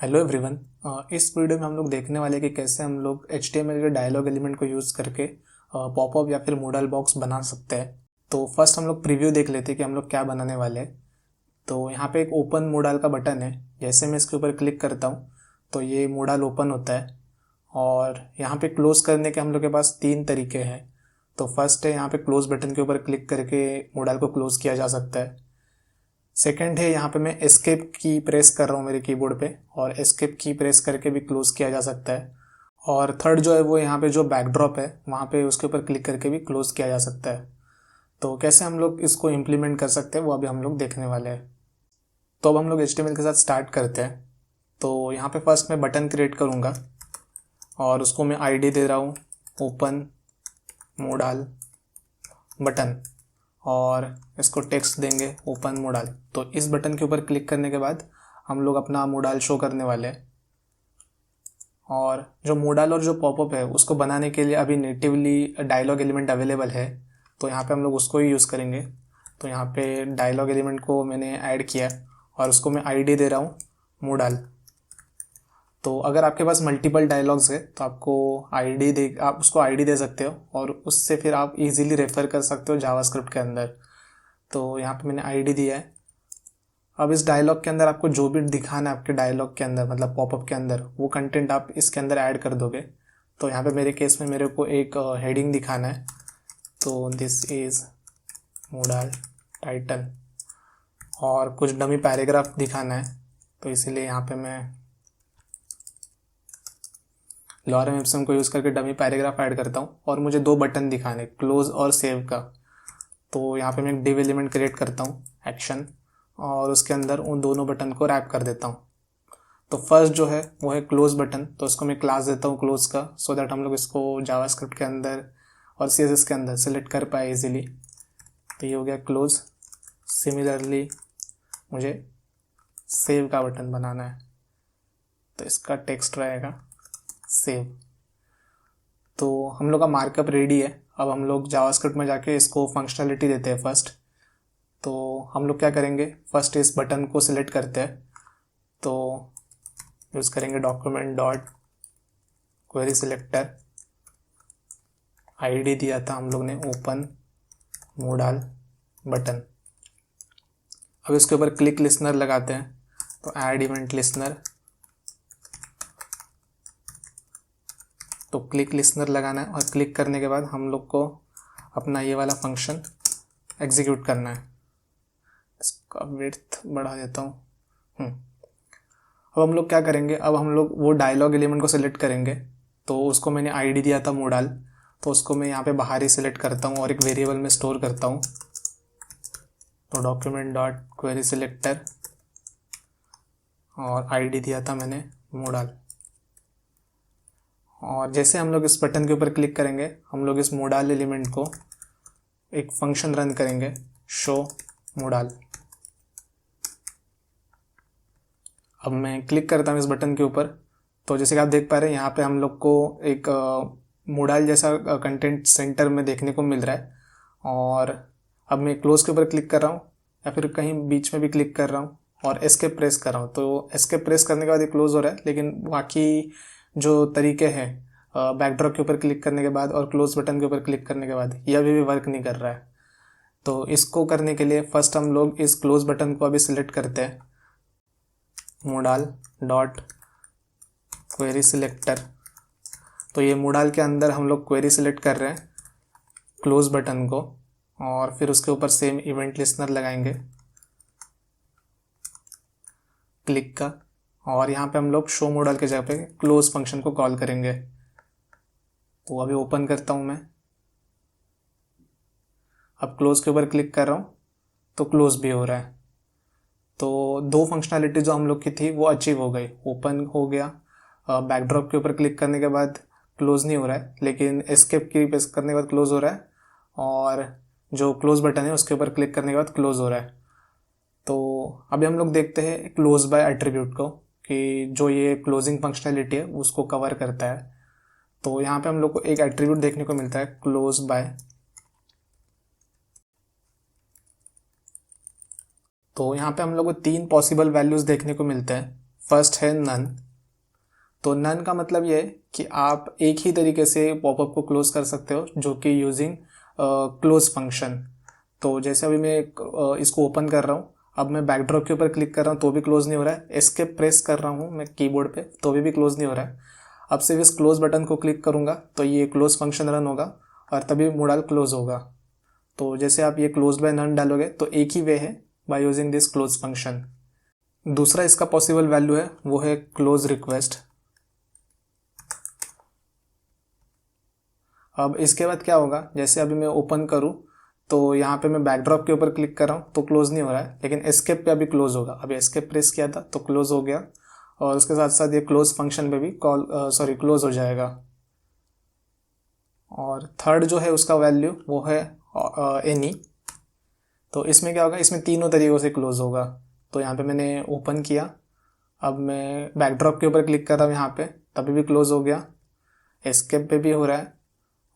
Hello everyone. इस video में हम लोग देखने वाले हैं कि कैसे हम लोग HTML के डायलॉग एलिमेंट को यूज़ करके पॉपअप या फिर मूडल बॉक्स बना सकते हैं। तो फर्स्ट हम लोग प्रीव्यू देख लेते हैं कि हम लोग क्या बनाने वाले हैं। तो यहाँ पे एक ओपन मूडल का बटन है। जैसे मैं इसके ऊपर क्लिक करता हूँ तो ये मूडल ओपन होता है और यहाँ पे क्लोज़ करने के हम लोग के पास 3 तरीके हैं। तो फर्स्ट है यहाँ पे क्लोज़ बटन के ऊपर क्लिक करके मूडल को क्लोज़ किया जा सकता है। सेकंड है यहाँ पे मैं एस्केप की प्रेस कर रहा हूँ मेरे कीबोर्ड पे और एस्केप की प्रेस करके भी क्लोज़ किया जा सकता है। और थर्ड जो है वो यहाँ पे जो बैकड्रॉप है वहाँ पे उसके ऊपर क्लिक करके भी क्लोज़ किया जा सकता है। तो कैसे हम लोग इसको इम्प्लीमेंट कर सकते हैं वो अभी हम लोग देखने वाले हैं। तो अब हम लोग HTML के साथ स्टार्ट करते हैं। तो यहाँ पे फर्स्ट मैं बटन क्रिएट करूँगा और उसको मैं ID दे रहा हूँ ओपन मूडल बटन और इसको टेक्स्ट देंगे ओपन मूडल। तो इस बटन के ऊपर क्लिक करने के बाद हम लोग अपना मूडल शो करने वाले हैं। और जो मूडल और जो पॉपअप है उसको बनाने के लिए अभी नेटिवली डायलॉग एलिमेंट अवेलेबल है, तो यहाँ पे हम लोग उसको ही यूज़ करेंगे। तो यहाँ पे डायलॉग एलिमेंट को मैंने ऐड किया और उसको मैं ID दे रहा हूँ मूडल। तो अगर आपके पास मल्टीपल डायलॉग्स है तो आप उसको ID दे सकते हो और उससे फिर आप इजीली रेफर कर सकते हो जावास्क्रिप्ट के अंदर। तो यहाँ पे मैंने ID दिया है। अब इस डायलॉग के अंदर आपको जो भी दिखाना है आपके डायलॉग के अंदर मतलब पॉपअप के अंदर वो कंटेंट आप इसके अंदर ऐड कर दोगे। तो यहाँ पे मेरे केस में मेरे को एक हेडिंग दिखाना है। तो दिस इज़ मूडल टाइटल और कुछ डमी पैराग्राफ दिखाना है। तो इसीलिए यहाँ पे मैं लॉरेम इप्सम को यूज़ करके डमी पैराग्राफ ऐड करता हूँ और मुझे 2 बटन दिखाने क्लोज और सेव का। तो यहाँ पे मैं एक डिव एलिमेंट क्रिएट करता हूँ एक्शन और उसके अंदर उन दोनों बटन को रैप कर देता हूँ। तो फर्स्ट जो है वो है क्लोज बटन, तो इसको मैं क्लास देता हूँ क्लोज का, सो दैट हम लोग इसको जावास्क्रिप्ट के अंदर और CSS के अंदर सेलेक्ट कर पाए इजीली। तो ये हो गया क्लोज। सिमिलरली मुझे सेव का बटन बनाना है, तो इसका टेक्स्ट रहेगा सेव। तो हम लोग का मार्कअप रेडी है। अब हम लोग जावास्क्रिप्ट में जाके इसको फंक्शनलिटी देते हैं फर्स्ट। तो हम लोग क्या करेंगे, फर्स्ट इस बटन को सिलेक्ट करते हैं। तो यूज़ करेंगे document dot query selector, ID दिया था हम लोग ने ओपन मूडल बटन। अब इसके ऊपर क्लिक लिसनर लगाते हैं। तो ऐड इवेंट लिसनर, तो क्लिक लिसनर लगाना है और क्लिक करने के बाद हम लोग को अपना ये वाला फंक्शन एग्जीक्यूट करना है। इसका विड्थ बढ़ा देता हूँ। अब हम लोग क्या करेंगे, अब हम लोग वो डायलॉग एलिमेंट को सिलेक्ट करेंगे। तो उसको मैंने ID दिया था मूडल, तो उसको मैं यहाँ पे बाहर ही सिलेक्ट करता हूँ और एक वेरिएबल में स्टोर करता हूँ। तो डॉक्यूमेंट डॉट क्वेरी सिलेक्टर और ID दिया था मैंने मूडल। और जैसे हम लोग इस बटन के ऊपर क्लिक करेंगे हम लोग इस मूडल एलिमेंट को एक फंक्शन रन करेंगे शो मूडल। अब मैं क्लिक करता हूँ इस बटन के ऊपर, तो जैसे कि आप देख पा रहे हैं यहाँ पे हम लोग को एक मूडल जैसा कंटेंट सेंटर में देखने को मिल रहा है। और अब मैं क्लोज के ऊपर क्लिक कर रहा हूँ या फिर कहीं बीच में भी क्लिक कर रहा हूँ और एस्केप प्रेस कर रहा हूँ। तो एस्केप प्रेस करने के बाद ये क्लोज हो रहा है, लेकिन बाकी जो तरीके हैं बैकड्रॉप के ऊपर क्लिक करने के बाद और क्लोज बटन के ऊपर क्लिक करने के बाद ये अभी भी वर्क नहीं कर रहा है। तो इसको करने के लिए फर्स्ट हम लोग इस क्लोज बटन को अभी सिलेक्ट करते हैं मूडल डॉट क्वेरी सिलेक्टर। तो ये मूडल के अंदर हम लोग क्वेरी सिलेक्ट कर रहे हैं क्लोज बटन को और फिर उसके ऊपर सेम इवेंट लिसनर लगाएंगे क्लिक का और यहाँ पे हम लोग शो मूडल के जगह पे क्लोज फंक्शन को कॉल करेंगे। तो अभी ओपन करता हूँ मैं। अब क्लोज के ऊपर क्लिक कर रहा हूँ तो क्लोज भी हो रहा है। तो 2 फंक्शनैलिटी जो हम लोग की थी वो अचीव हो गई, ओपन हो गया, बैकड्रॉप के ऊपर क्लिक करने के बाद क्लोज नहीं हो रहा है, लेकिन एस्केप की प्रेस करने के बाद क्लोज हो रहा है और जो क्लोज बटन है उसके ऊपर क्लिक करने के बाद क्लोज हो रहा है। तो अभी हम लोग देखते हैं क्लोज बाय एट्रीब्यूट को कि जो ये क्लोजिंग फंक्शनैलिटी है उसको कवर करता है। तो यहाँ पे हम लोग को एक एट्रीब्यूट देखने को मिलता है क्लोज बाय। तो यहाँ पे हम लोग को 3 पॉसिबल वैल्यूज़ देखने को मिलते हैं। फर्स्ट है नन। तो नन का मतलब ये है कि आप एक ही तरीके से पॉपअप को क्लोज कर सकते हो, जो कि यूजिंग क्लोज फंक्शन। तो जैसे अभी मैं इसको ओपन कर रहा हूँ, अब मैं बैकड्रॉप के ऊपर क्लिक कर रहा हूँ तो भी क्लोज नहीं हो रहा है, एस्केप प्रेस कर रहा हूँ मैं कीबोर्ड पे तो भी क्लोज नहीं हो रहा है। अब सिर्फ इस क्लोज बटन को क्लिक करूँगा तो ये क्लोज फंक्शन रन होगा और तभी मोडाल क्लोज होगा। तो जैसे आप ये क्लोज बाय नन डालोगे तो एक ही वे है, by using this close function. दूसरा इसका पॉसिबल वैल्यू है वो है क्लोज रिक्वेस्ट। अब इसके बाद क्या होगा, जैसे अभी मैं ओपन करूँ तो यहाँ पे मैं बैकड्रॉप के ऊपर क्लिक कर रहा हूँ तो क्लोज नहीं हो रहा है, लेकिन एस्केप पे अभी क्लोज होगा। अभी एस्केप प्रेस किया था तो क्लोज हो गया और उसके साथ साथ ये क्लोज फंक्शन पे भी क्लोज हो जाएगा। और थर्ड जो है उसका वैल्यू वो है एनी। तो इसमें क्या होगा, इसमें तीनों तरीकों से क्लोज होगा। तो यहाँ पे मैंने ओपन किया, अब मैं बैकड्रॉप के ऊपर क्लिक कर रहा हूँ यहाँ पे, तभी भी क्लोज हो गया, एस्केप पे भी हो रहा है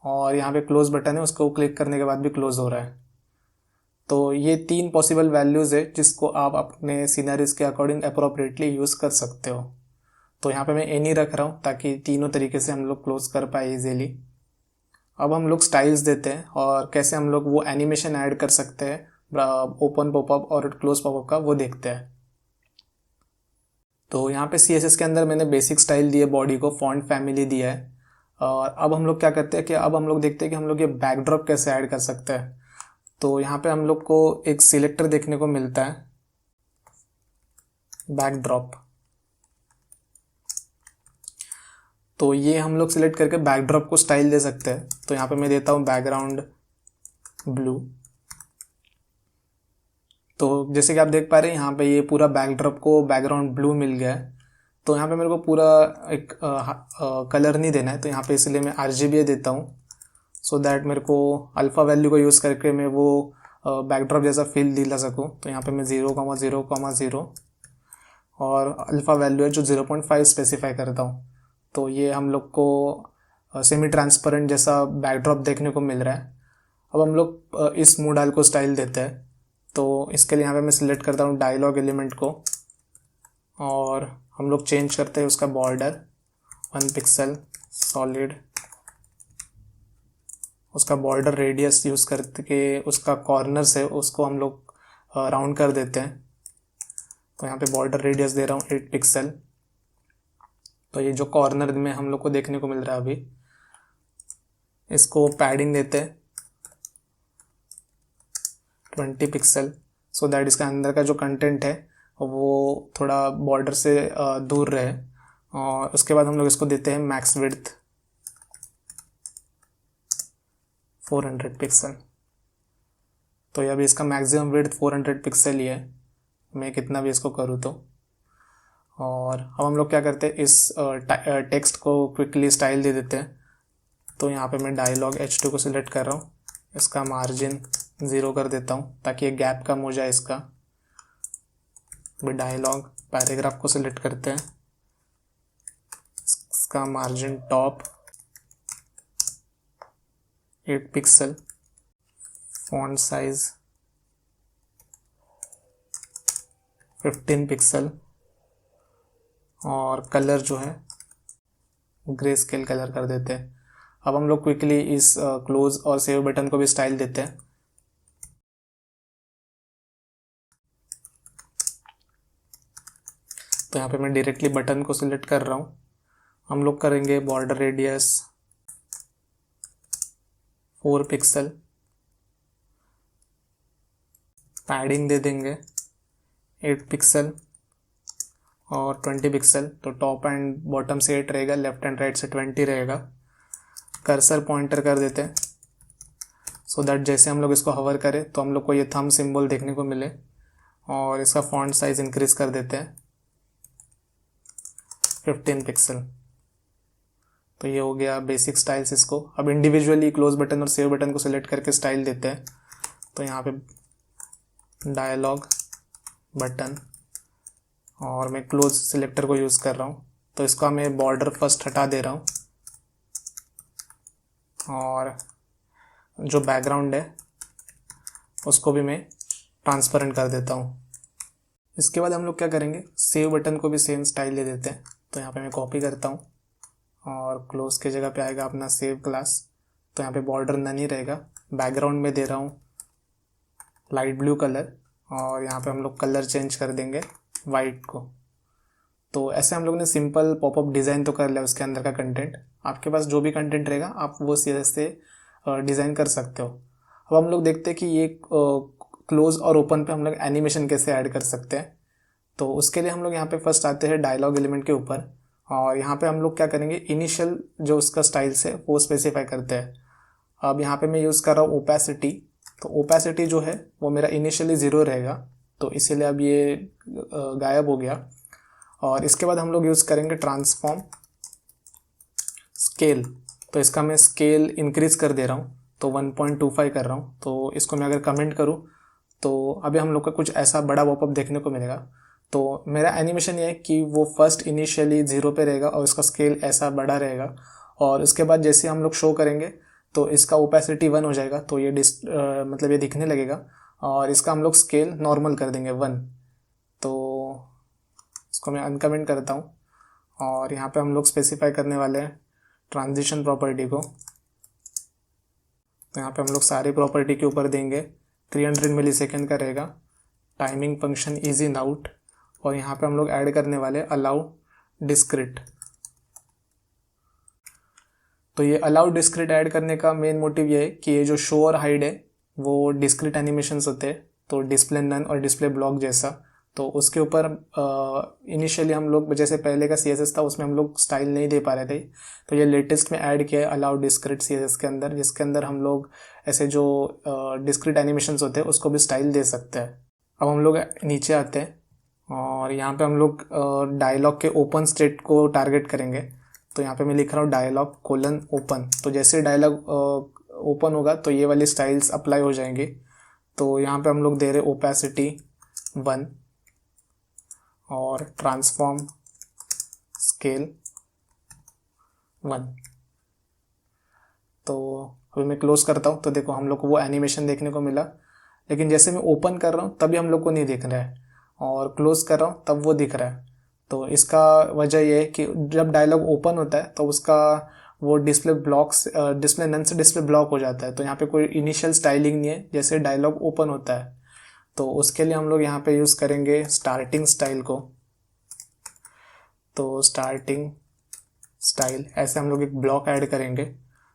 और यहाँ पे क्लोज बटन है उसको क्लिक करने के बाद भी क्लोज हो रहा है। तो ये तीन पॉसिबल वैल्यूज़ है जिसको आप अपने सिनेरियोज के अकॉर्डिंग अप्रोप्रिएटली यूज़ कर सकते हो। तो यहाँ पे मैं एनी रख रहा हूँ ताकि तीनों तरीके से हम लोग क्लोज कर पाए इजीली। अब हम लोग स्टाइल्स देते हैं और कैसे हम लोग वो एनिमेशन ऐड कर सकते हैं ओपन पॉपअप और क्लोज पॉपअप का, वो देखते हैं। तो यहाँ पे CSS के अंदर मैंने बेसिक स्टाइल दिए, बॉडी को फॉन्ट फैमिली दिया है। और अब हम लोग क्या करते हैं कि अब हम लोग देखते हैं कि हम लोग ये बैकड्रॉप कैसे ऐड कर सकते हैं। तो यहाँ पे हम लोग को एक सिलेक्टर देखने को मिलता है, बैकड्रॉप। तो ये हम लोग सिलेक्ट करके बैकड्रॉप को स्टाइल दे सकते हैं। तो यहाँ पे मैं देता हूँ बैकग्राउंड ब्लू। तो जैसे कि आप देख पा रहे हैं यहाँ पे ये पूरा बैकड्रॉप को बैकग्राउंड ब्लू मिल गया है। तो यहाँ पे मेरे को पूरा एक कलर नहीं देना है, तो यहाँ पे इसलिए मैं RGBA देता हूँ, सो दैट मेरे को अल्फ़ा वैल्यू को यूज़ करके मैं वो बैकड्रॉप जैसा फील दिला सकूँ। तो यहाँ पे मैं 0,0,0 और अल्फ़ा वैल्यू है जो 0.5 स्पेसिफाई करता हूँ। तो ये हम लोग को सेमी ट्रांसपेरेंट जैसा बैकड्रॉप देखने को मिल रहा है। अब हम लोग इस मोडाल को स्टाइल देते हैं। तो इसके लिए यहाँ पे मैं सिलेक्ट करता हूँ डायलॉग एलिमेंट को और हम लोग चेंज करते हैं उसका बॉर्डर 1 पिक्सल सॉलिड, उसका बॉर्डर रेडियस यूज़ करके उसका कॉर्नर्स है उसको हम लोग राउंड कर देते हैं। तो यहाँ पे बॉर्डर रेडियस दे रहा हूँ 8 पिक्सल। तो ये जो कॉर्नर में हम लोग को देखने को मिल रहा है अभी, इसको पैडिंग देते हैं 20 पिक्सल, सो दैट इसका अंदर का जो कंटेंट है वो थोड़ा बॉर्डर से दूर रहे। और उसके बाद हम लोग इसको देते हैं मैक्स विड्थ 400 पिक्सल। तो ये अभी इसका मैक्सिमम विड्थ 400 पिक्सल ही है, मैं कितना भी इसको करूँ तो। और अब हम लोग क्या करते हैं, इस टेक्स्ट को क्विकली स्टाइल दे देते हैं। तो यहाँ पे मैं डायलॉग H2 को सिलेक्ट कर रहा हूँ, इसका मार्जिन 0 कर देता हूँ ताकि ये गैप कम हो जाए इसका। डायलॉग पैराग्राफ को सिलेक्ट करते हैं, इसका margin top 8 pixel, font size 15 pixel और कलर जो है ग्रे स्केल कलर कर देते हैं। अब हम लोग क्विकली इस क्लोज और सेव बटन को भी स्टाइल देते हैं। तो यहाँ पे मैं डायरेक्टली बटन को सिलेक्ट कर रहा हूँ। हम लोग करेंगे बॉर्डर रेडियस 4 पिक्सल, पैडिंग दे देंगे 8 पिक्सल और 20 पिक्सल। तो टॉप एंड बॉटम से 8 रहेगा, लेफ्ट एंड राइट से 20 रहेगा। कर्सर पॉइंटर कर देते हैं सो दैट जैसे हम लोग इसको हवर करें तो हम लोग को ये थंब सिंबल देखने को मिले। और इसका फॉन्ट साइज इंक्रीज कर देते हैं 15 पिक्सल। तो ये हो गया बेसिक स्टाइल्स। इसको अब इंडिविजुअली क्लोज बटन और सेव बटन को सिलेक्ट करके स्टाइल देते हैं। तो यहाँ पे डायलॉग बटन और मैं क्लोज सिलेक्टर को यूज़ कर रहा हूँ। तो इसका मैं बॉर्डर फर्स्ट हटा दे रहा हूँ और जो बैकग्राउंड है उसको भी मैं ट्रांसपेरेंट कर देता हूँ। इसके बाद हम लोग क्या करेंगे, सेव बटन को भी सेम स्टाइल दे देते हैं। तो यहाँ पे मैं कॉपी करता हूँ और क्लोज के जगह पे आएगा अपना सेव क्लास। तो यहाँ पे बॉर्डर नन ही रहेगा। बैकग्राउंड में दे रहा हूँ लाइट ब्लू कलर, और यहाँ पे हम लोग कलर चेंज कर देंगे वाइट को। तो ऐसे हम लोग ने सिंपल पॉपअप डिज़ाइन तो कर लिया उसके अंदर का कंटेंट। आपके पास जो भी कंटेंट रहेगा आप वो सीधे से डिज़ाइन कर सकते हो। अब हम लोग देखते हैं कि ये क्लोज और ओपन पे हम लोग एनिमेशन कैसे ऐड कर सकते हैं। तो उसके लिए हम लोग यहाँ पे फर्स्ट आते हैं डायलॉग एलिमेंट के ऊपर, और यहाँ पे हम लोग क्या करेंगे, इनिशियल जो उसका स्टाइल्स है वो स्पेसिफाई करते हैं। अब यहाँ पे मैं यूज़ कर रहा हूँ ओपेसिटी। तो ओपेसिटी जो है वो मेरा इनिशियली 0 रहेगा, तो इसीलिए अब ये गायब हो गया। और इसके बाद हम लोग यूज़ करेंगे ट्रांसफॉर्म स्केल। तो इसका मैं स्केल इंक्रीज़ कर दे रहा हूँ, तो 1.25 कर रहा हूँ। तो इसको मैं अगर कमेंट करूँ तो अभी हम लोग को कुछ ऐसा बड़ा पॉपअप देखने को मिलेगा। तो मेरा एनिमेशन ये है कि वो फर्स्ट इनिशियली 0 पे रहेगा और इसका स्केल ऐसा बड़ा रहेगा, और उसके बाद जैसे हम लोग शो करेंगे तो इसका ओपेसिटी 1 हो जाएगा, तो ये मतलब ये दिखने लगेगा। और इसका हम लोग स्केल नॉर्मल कर देंगे 1। तो इसको मैं अनकमेंट करता हूँ, और यहाँ पे हम लोग स्पेसिफाई करने वाले हैं ट्रांजिशन प्रॉपर्टी को। तो यहाँ पे हम लोग सारी प्रॉपर्टी के ऊपर देंगे 300 मिलीसेकेंड का रहेगा। Timing function is in out, और यहाँ पे हम लोग ऐड करने वाले अलाउ डिस्क्रिट। तो ये अलाउ डिस्क्रिट ऐड करने का मेन मोटिव ये है कि ये जो शो और हाइड है वो डिस्क्रिट एनिमेशंस होते हैं, तो डिस्प्ले नन और डिस्प्ले ब्लॉक जैसा। तो उसके ऊपर इनिशियली हम लोग जैसे पहले का CSS था उसमें हम लोग स्टाइल नहीं दे पा रहे थे, तो ये लेटेस्ट में ऐड किया है अलाउ डिस्क्रिट CSS के अंदर, जिसके अंदर हम लोग ऐसे जो डिस्क्रिट एनिमेशंस होते हैं उसको भी स्टाइल दे सकते हैं। अब हम लोग नीचे आते हैं और यहाँ पे हम लोग डायलॉग के ओपन स्टेट को टारगेट करेंगे। तो यहाँ पे मैं लिख रहा हूँ डायलॉग कोलन ओपन। तो जैसे डायलॉग ओपन होगा तो ये वाली स्टाइल्स अप्लाई हो जाएंगी। तो यहाँ पे हम लोग दे रहे ओपेसिटी 1 और ट्रांसफॉर्म स्केल 1। तो अभी मैं क्लोज करता हूँ तो देखो हम लोग को वो एनिमेशन देखने को मिला, लेकिन जैसे मैं ओपन कर रहा हूँ तभी हम लोग को नहीं दिख रहा है, और क्लोज कर रहा हूँ तब वो दिख रहा है। तो इसका वजह ये है कि जब डायलॉग ओपन होता है तो उसका वो डिस्प्ले ब्लॉक्स डिस्प्ले नन से डिस्प्ले ब्लॉक हो जाता है। तो यहाँ पे कोई इनिशियल स्टाइलिंग नहीं है जैसे डायलॉग ओपन होता है। तो उसके लिए हम लोग यहाँ पे यूज़ करेंगे स्टार्टिंग स्टाइल को। तो स्टार्टिंग स्टाइल ऐसे हम लोग एक ब्लॉक ऐड करेंगे,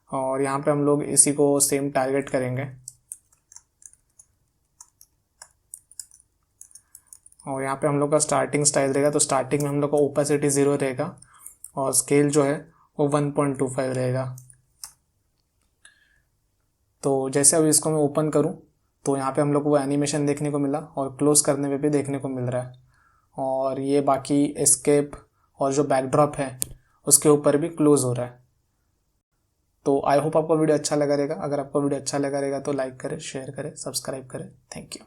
और यहाँ पे हम लोग इसी को सेम टारगेट करेंगे, और यहाँ पे हम लोग का स्टार्टिंग स्टाइल रहेगा। तो स्टार्टिंग में हम लोग का ओपेसिटी 0 रहेगा और स्केल जो है वो 1.25 रहेगा। तो जैसे अभी इसको मैं ओपन करूँ तो यहाँ पे हम लोग को वो एनिमेशन देखने को मिला, और क्लोज करने पे भी देखने को मिल रहा है। और ये बाकी एस्केप और जो बैकड्रॉप है उसके ऊपर भी क्लोज हो रहा है। तो आई होप आपको वीडियो अच्छा लगा रहेगा। अगर आपको वीडियो अच्छा लगा रहेगा तो लाइक करें, शेयर करें, सब्सक्राइब करें। Thank you.